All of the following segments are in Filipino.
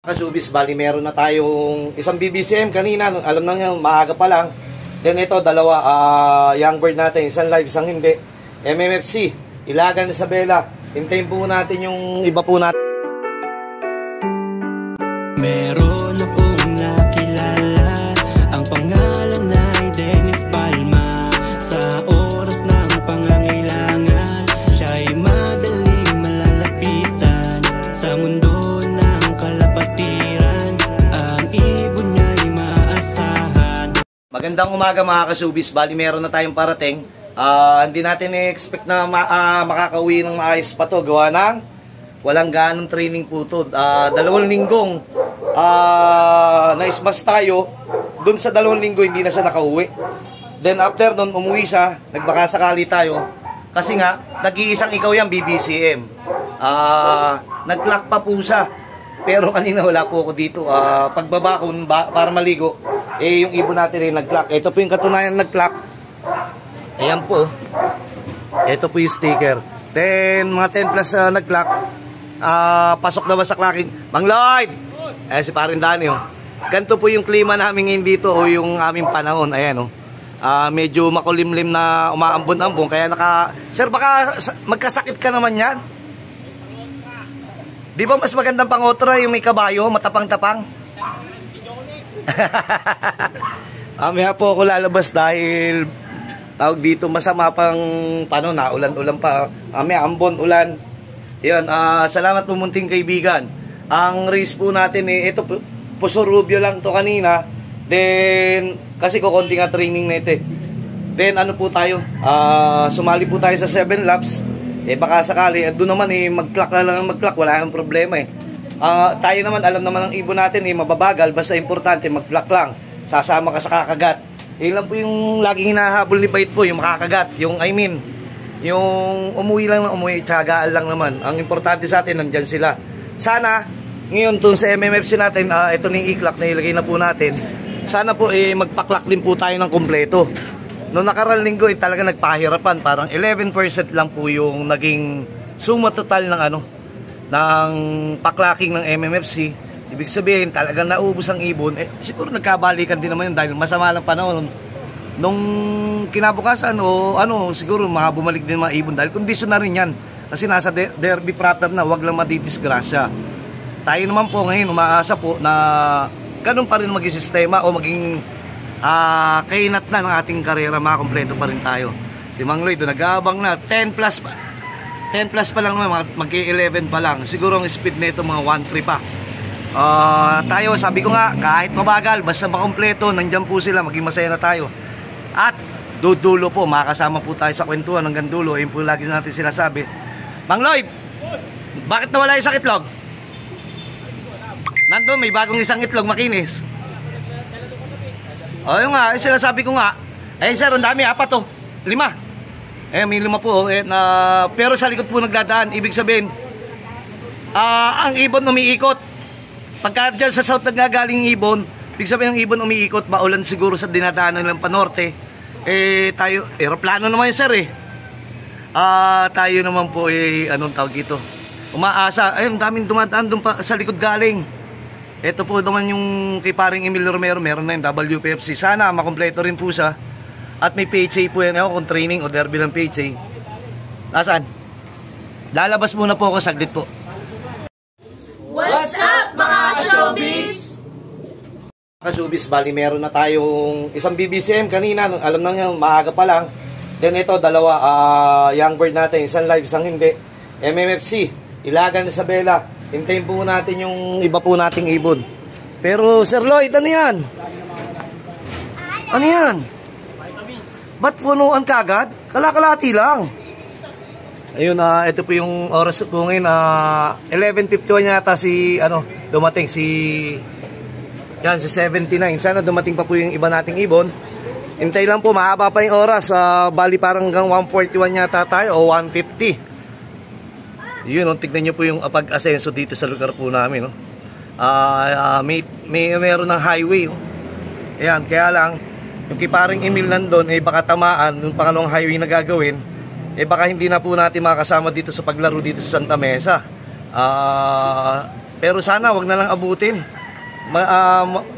Kasubis, bali meron na tayong isang BBCM kanina, alam na niyo, maaga pa lang. Then ito, dalawa, young bird natin, isang live, isang hindi. MMFC, Ilagan Isabela. Hintayin po natin yung iba po natin. Meron akong nakilala, ang pangalan ay Dennis Palma. Sa oras ng pangangailangan, siya'y madaling malalapitan. Sa mundo ng kalapatiran, ang ibon niya'y maaasahan. Magandang umaga mga kasubis, bali meron na tayong parating. Hindi natin i-expect na makakauwi ng maayos pa to. Gawa ng walang ganong training po to. 2 linggong na-isbas tayo. Doon sa 2 linggo hindi na siya nakauwi. Then after doon umuwi siya, nagbaka sakali tayo. Kasi nga, nag-iisang ikaw yan, BBCM. Nag-clock pa po siya. Pero kanina wala po ako dito. Pagbaba ko para maligo, yung ibon natin ay nag-clock. Ito po yung katunayan nag-clock. Ayan po. Ito po yung sticker. Then mga 10 plus nag-clock. Pasok na ba sa clocking? Mang Lloyd! Ayan si Parin Dani. Ganito po yung klima namin ngayon dito o yung aming panahon. Ayan. Medyo makulimlim na umaambon-ambon. Kaya Sir, baka magkasakit ka naman yan? Di ba mas magandang pangotra yung may kabayo, matapang-tapang? Mamaya po ako lalabas dahil tawag dito masama pang paano na ulan-ulan pa. Mamaya ambon, ulan. Yan, salamat po munting kaibigan. Ang race po natin ito Puso Rubio lang to kanina. Then kasi kukunti nga training nito eh. Then ano po tayo? Sumali po tayo sa 7 laps. Baka sakali doon naman mag-clock na lang mag-clock, wala nang problema eh. Tayo naman alam naman ng ibon natin mababagal, basta importante mag-clock lang. Sasama ka sa kakagat. Yun lang po yung laging hinahabol ni Bait po, yung makakagat, yung yung umuwi lang ng umuwi, tsagaan lang naman. Ang importante sa atin, nandyan sila. Sana, ngayon dun sa MMFC natin, ito na yung i-clock na ilagay na po natin. Sana po magpa-clock din po tayo ng kompleto. Noong nakarang linggo, talaga nagpahirapan. Parang 11% lang po yung naging suma total ng ng pa-clocking ng MMFC. Ibig sabihin, talagang naubos ang ibon. Siguro nagkabalikan din naman yun dahil masama lang panahon. Nung kinabukasan siguro bumalik din mga ibon dahil kondisyon na rin yan. Kasi nasa derby proper na, wag lang madidisgrasya. Tayo naman po ngayon, umaasa po na ganun pa rin maging sistema o maging kainat na ng ating karera, makakompleto pa rin tayo. Si Mang Lloyd, nag-aabang na, 10 plus pa lang naman, mag-11 pa lang. Siguro ang speed nito mga 1-3 pa. Tayo, sabi ko nga, kahit mabagal, basta makompleto, nandyan po sila, maging masaya na tayo. At dulo po, makakasama po tayo sa kwentuhan hanggang dulo. Ayun po lagi natin sinasabi. Mang Lloyd, bakit nawala yung isang itlog? Nandun, may bagong isang itlog, makinis. Yun nga, sinasabi ko nga. Sir, ang dami, 4 to, 5. May 5 po. Pero sa likod po nagdadaan, ibig sabihin, ang ibon umiikot. Pagka dyan sa south nagagaling ibon, ibig sabihin ng ibon umiikot, maulan siguro sa dinadaanan ng panorte. Tayo, aeroplano naman yun sir tayo naman po anong tawag dito? Umaasa, daming dumadaan doon pa sa likod galing. Ito po naman yung kay paring Emil Romero, meron na yung WPFC. Sana makompleto rin po siya. At may PHA po yan, kung training o derby ng PHA. Nasaan? Lalabas muna po ako, saglit po. What's up mga showbiz? Kasubis, bali meron na tayong isang BBCM kanina, alam na niyo, maaga pa lang. Then ito, 2 young bird natin, isang live, isang hindi. MMFC, Ilagan Isabela. Hintayin po natin yung iba po nating ibon. Pero Sir Lloyd, ano yan? Ano yan? Ba't punuan kagad? Kalakalati lang. Ayun, ito po yung oras po ngayon, 11:51 yata dumating si 79. Sana dumating pa po yung iba nating ibon. Hintay lang po, mahaba pa yung oras. Bali parang hanggang 1:41 yata tayo o 1:50. Yun, tignan nyo po yung pag-asenso dito sa lugar po namin. Meron ng highway. Ayan, kaya lang, yung kiparing Emil nandun, baka tamaan, yung pangalawang highway na gagawin, baka hindi na po natin makakasama dito sa paglaro dito sa Santa Mesa. Pero sana wag na lang abutin.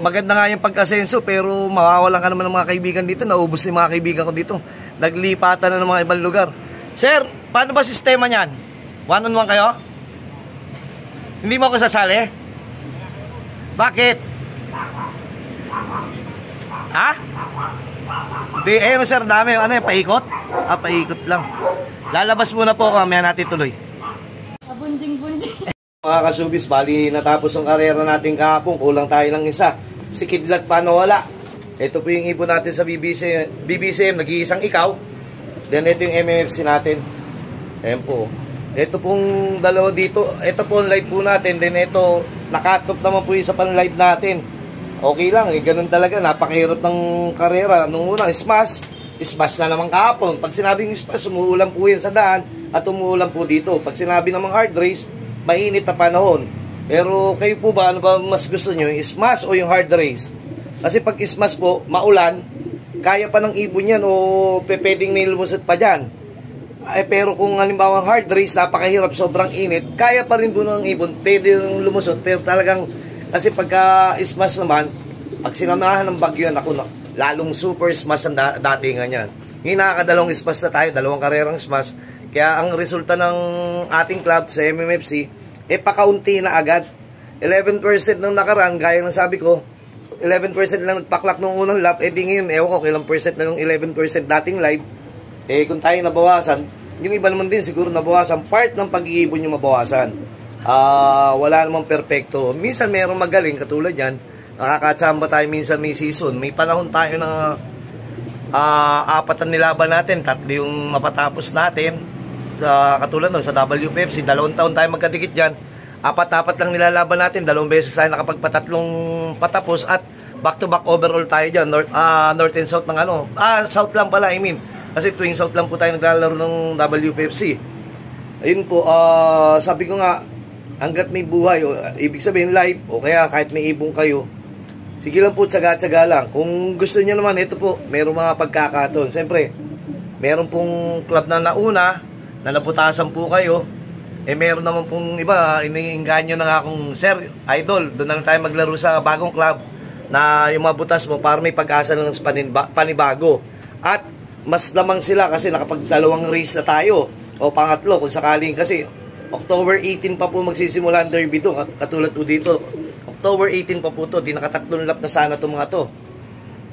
Maganda nga yung pag-asenso, pero mawawalan ka naman ng mga kaibigan dito. Naubos yung mga kaibigan ko dito. Naglipatan na ng mga ibang lugar. Sir, paano ba sistema niyan? One-on-one kayo? Hindi mo ako sasali? Bakit? Ha? Di, ayun sir, dami. Ano yung paikot? Paikot lang. Lalabas muna po, mamaya natin tuloy. Abunding-bunding. Mga kasubis, bali natapos ang karera natin kahapon. Kulang tayo ng isa. Si Kidlat pa nawala. Ito po yung ipon natin sa BBCM. Nag-iisang ikaw. Then ito yung MMFC natin. Ayan po. Ito pong dalawa dito. Ito po ang live po natin. Then ito, nakatop naman po yung isa pang live natin. Okay lang, ganun talaga. Napakahirap ng karera. Nung una, smash na naman kahapon. Pag sinabing smash, umuulan po yan sa daan at umuulan po dito. Pag sinabi namang hard race, mainit na panahon. Pero kayo po ba, ano ba mas gusto nyo? Yung smash o yung hard race? Kasi pag smash po, maulan, kaya pa ng ibon yan o pwedeng may lumusot pa dyan. Pero kung halimbawa hard race, napakahirap, sobrang init, kaya pa rin po ng ibon, pwede lumusot. Pero talagang, kasi pagka smash naman, pag sinamahan ng bagyo yan, ako na, lalong super smash ang datingan yan. Ngayon nakakadalawang smash na tayo, dalawang karerang smash. Kaya ang resulta ng ating club sa MMFC, pakaunti na agad. 11% ng nakaraan, gaya ng sabi ko, 11% lang nagpaklak nung unang lap, di ngayon, ewan ko, ilang percent na ng 11% dating live. Kung tayo nabawasan, yung iba naman din siguro nabawasan, part ng pag-iibon yung mabawasan. Wala namang perpekto. Minsan mayroong magaling, katulad yan, nakakatsamba tayo minsan may season. May panahon tayo na 4 ang nilaban natin, 3 yung mapatapos natin. Katulad no, sa WPFC, 2 taon tayo magkadikit dyan. 4 lang nilalaban natin, 2 beses tayo nakapagpatatlong patapos at back-to-back overall tayo dyan. North and South ng ano. South lang pala, I mean. Kasi tuwing South lang po tayo naglalaro ng WPFC. Ayun po, sabi ko nga, hanggat may buhay, ibig sabihin live, o kaya kahit may ibong kayo, sige lang po, tsaga-tsaga lang. Kung gusto niyo naman, ito po, mayroong mga pagkakataon. Siyempre, meron pong club na nauna, na naputasan po kayo, meron naman pong iba, iniinganyo na nga akong, sir, idol, doon na lang tayo maglaro sa bagong club, na yung mabutas mo, para may pag-asa ng panibago. At, mas lamang sila kasi nakapag-2 race na tayo, o pangatlo, kung sakaling, kasi, October 18 pa po magsisimula ang derby to, katulad po dito. October 18 pa po to, di nakatatlong lap na sana itong mga to.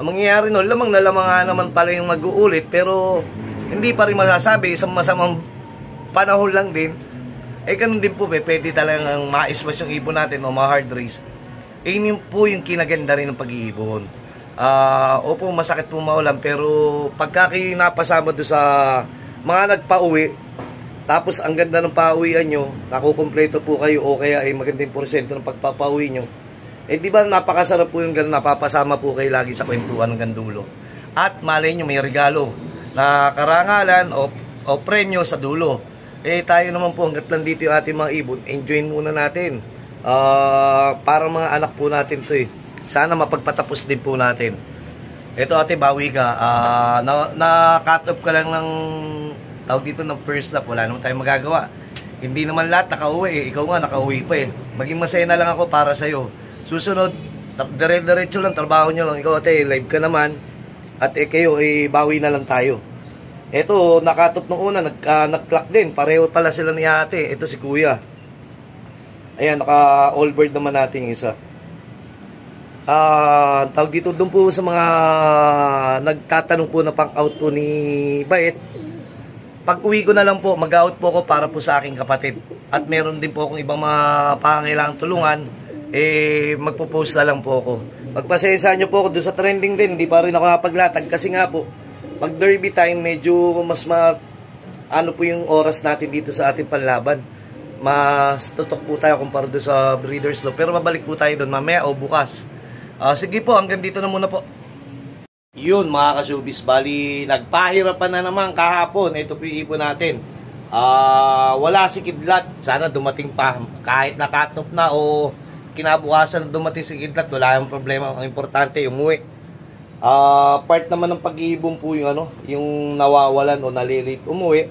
Ang mangyayari no, lamang na lamang nga naman pala yung mag-uulit, pero hindi pa rin masasabi, isang masamang panahon lang din. Ganun din po, pwede talagang ma-smash yung ibon natin o ma-hard race. Yun po yung kinaganda rin ng pag-iibon. Opo, masakit po maulan, pero pagka kayo napasama doon sa mga nagpa-uwi, tapos ang ganda ng pauwian nyo, nakukumpleto po kayo o kaya ay magandang porsyento ng pagpapauwi nyo. Di ba napakasarap po yung gano'n, napapasama po kayo lagi sa kwentuhan ng gandulo. At malay nyo may regalo na karangalan o premyo sa dulo. Tayo naman po hanggat lang dito yung ating mga ibon, enjoy muna natin. Parang mga anak po natin to Sana mapagpatapos din po natin. Ito ate, bawi ka. Na-cut off ka lang ng tawag dito ng first lap, wala naman tayong magagawa. Hindi naman lahat nakauwi ikaw nga nakauwi pa Maging masaya na lang ako para sa'yo. Susunod, dire-diretso lang, trabaho nyo lang. Ikaw ate, live ka naman. At kayo, bawi na lang tayo. Ito, nakatop nung una, nag-clock din. Pareho pala sila ni ate. Ito si kuya. Ayan, naka-all bird naman natin yung isa. Tawag dito, doon po sa mga nagtatanong po na pang-out po ni Bait. Pag uwi ko na lang po, mag-out po ako para po sa aking kapatid. At meron din po akong ibang mga pangangailangang tulungan, magpo-post na lang po ako. Magpasensya nyo po ako doon sa trending din, hindi pa rin ako nakapaglatag kasi nga po, pag derby time, medyo mas ano po yung oras natin dito sa ating panlaban. Mas tutok po tayo kumpara doon sa Breeders' Law. Pero mabalik po tayo doon mamaya o bukas. Sige po, hanggang dito na muna po. Yun mga kasubis, bali nagpahirapan na naman kahapon. Ito po yung ibon natin. Wala si Kidlat, sana dumating pa. Kahit nakatop na o kinabukasan na dumating si Kidlat, wala yung problema. Ang importante yung umuwi. Part naman ng pag-iibon po yung yung nawawalan o nalilit umuwi.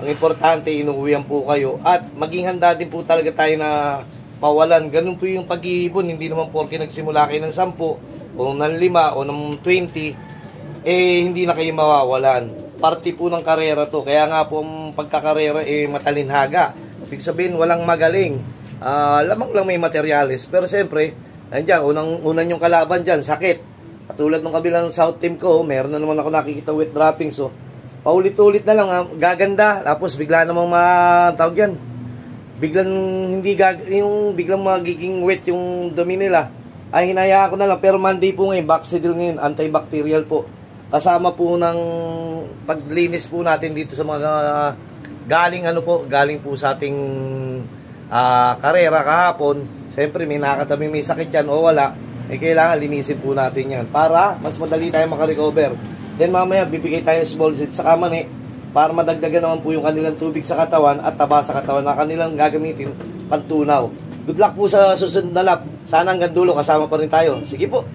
Ang importante, inuwihan po kayo. At maging handa din po talaga tayo na mawalan. Ganun po yung pag-iibon. Hindi naman porke nagsimula kayo ng 10 o ng 5 o ng 20, hindi na kayo mawawalan. Parte po ng karera to. Kaya nga po ang pagkakarera matalinhaga. Ibig sabihin, walang magaling. Lamang lang may materyales. Pero siyempre, nandiyan, unang yung kalaban dyan, sakit. Katulad ng kabilang South team ko, meron na naman ako nakikita wet dropping. So, paulit-ulit na lang, gaganda. Tapos bigla namang matawag dyan. Biglang biglang magiging wet yung dumi nila. Ay, hinaya ko na lang. Pero Monday po ngayon, Baxidil ngayon, antibacterial po. Kasama po ng paglinis po natin dito sa mga galing po sa ating karera kahapon. Siyempre may nakatabi may sakit yan o wala, kailangan linisin po natin yan para mas madali tayo makarecover. Then mamaya bibigay tayo small seed sa mani para madagdagan naman po yung kanilang tubig sa katawan at taba sa katawan na kanilang gagamitin pantunaw. Good luck po sa susunod na lap. Sana hanggang dulo kasama pa rin tayo. Sige po.